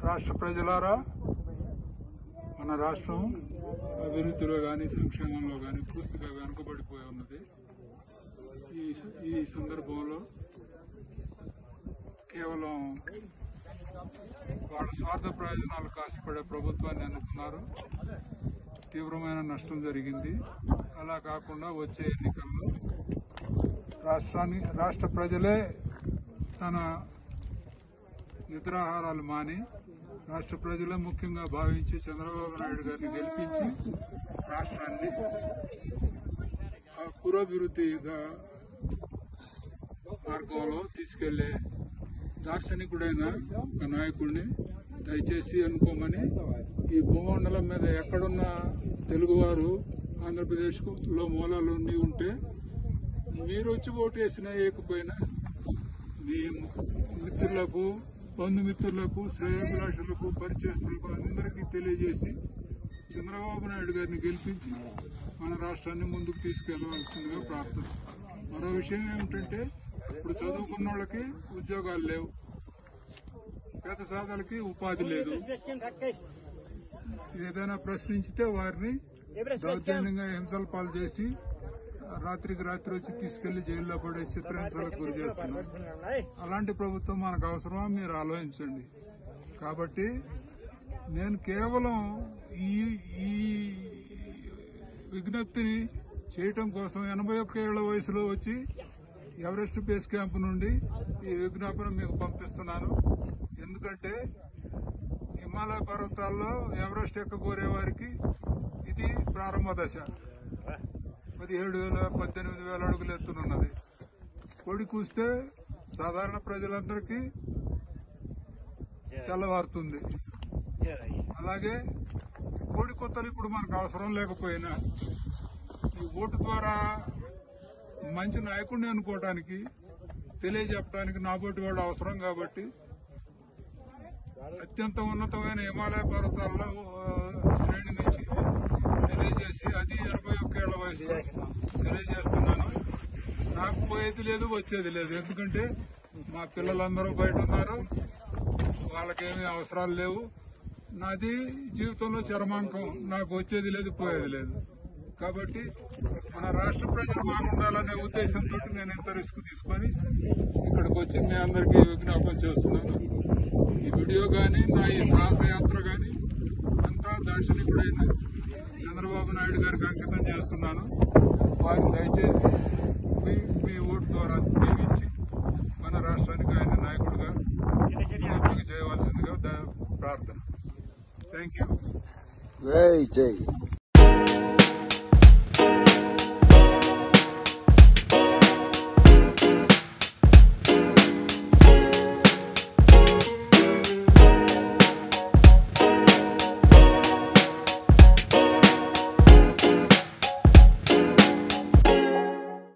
రాష్ట్ర ప్రజలారా, మన రాష్ట్రం అభివృద్ధిలో కానీ సంక్షేమంలో కానీ పూర్తిగా వెనుకబడిపోయి ఉన్నది. ఈ సందర్భంలో కేవలం వాళ్ళ స్వార్థ ప్రయోజనాలు కాసిపడే ప్రభుత్వాన్ని ఎన్నుకున్నారు. తీవ్రమైన నష్టం జరిగింది. అలా కాకుండా వచ్చే ఎన్నికల్లో రాష్ట్ర ప్రజలే తన నిద్రాహారాలు మాని రాష్ట్ర ప్రజలే ముఖ్యంగా భావించి చంద్రబాబు నాయుడు గారిని గెలిపించి రాష్ట్రాన్ని పురోభివృద్ధిగా మార్గంలో తీసుకెళ్లే దార్శనికుడైన ఒక నాయకుడిని దయచేసి అనుకోమని, ఈ భూమండలం మీద ఎక్కడున్న తెలుగువారు ఆంధ్రప్రదేశ్ లో మూలాలు ఉంటే మీరు వచ్చి ఓటు వేసినా వేయకపోయినా మీ మిత్రులకు, బంధుమిత్రులకు, శ్రేయోభిలాషులకు, పరిచయస్తులకు అందరికీ తెలియజేసి చంద్రబాబు నాయుడు గారిని గెలిపించి మన రాష్ట్రాన్ని ముందుకు తీసుకెళ్లవలసిందిగా ప్రార్థన. మరో విషయం ఏమిటంటే, ఇప్పుడు చదువుకున్న వాళ్ళకి ఉద్యోగాలు లేవు, పేద సాధలకి ఉపాధి లేదు. ఏదైనా ప్రశ్నించితే వారిని దౌర్జన్యంగా హింసల పాలు చేసి రాత్రికి రాత్రి వచ్చి తీసుకెళ్లి జైల్లో పడే చిత్రహింసలకు గురి చేస్తున్నారు. అలాంటి ప్రభుత్వం మనకు అవసరమా? మీరు ఆలోచించండి. కాబట్టి నేను కేవలం ఈ విజ్ఞప్తిని చేయటం కోసం 81 ఏళ్ల వయసులో వచ్చి ఎవరెస్ట్ బేస్ క్యాంప్ నుండి ఈ విజ్ఞాపన మీకు పంపిస్తున్నాను. ఎందుకంటే హిమాలయ పర్వతాల్లో ఎవరెస్ట్ ఎక్కగోరే వారికి ఇది ప్రారంభ దశ. 17,000, 18,000 అడుగులు ఎత్తునున్నది. కోడి కూస్తే సాధారణ ప్రజలందరికీ తెల్లవారుతుంది. అలాగే కోడి కొత్తలు ఇప్పుడు మనకు అవసరం లేకపోయినా ఈ ఓటు ద్వారా మంచి నాయకుడిని అనుకోవడానికి, తెలియజెప్పడానికి నాబోటి వాడు అవసరం. కాబట్టి అత్యంత ఉన్నతమైన హిమాలయ పర్వతాల్లో శ్రేణి నుంచి తెలియజేసి, అది 81 ఏళ్ల వయసులో తెలియజేస్తున్నాను. నాకు పోయేది లేదు, వచ్చేది లేదు. ఎందుకంటే మా పిల్లలందరూ బయట ఉన్నారు, వాళ్ళకేమీ అవసరాలు లేవు. నాది జీవితంలో చరమాంకం, నాకు వచ్చేది లేదు, పోయేది లేదు. కాబట్టి మన రాష్ట్ర ప్రజలు బాగుండాలనే ఉద్దేశంతో నేను ఇంత రిస్క్ తీసుకొని ఇక్కడికి వచ్చి మీ అందరికీ విజ్ఞాపన చేస్తున్నాను. ఈ వీడియో కానీ, నా ఈ సాహసయాత్ర కానీ అంతా దార్శనికుడైన చంద్రబాబు నాయుడు గారికి అంకితం చేస్తున్నాను. వారిని దయచేసి మీ ఓటు ద్వారా దీవించి మన రాష్ట్రానికి ఆయన నాయకుడిగా ఎంపిక చేయవలసిందిగా ప్రార్థన. Thank you.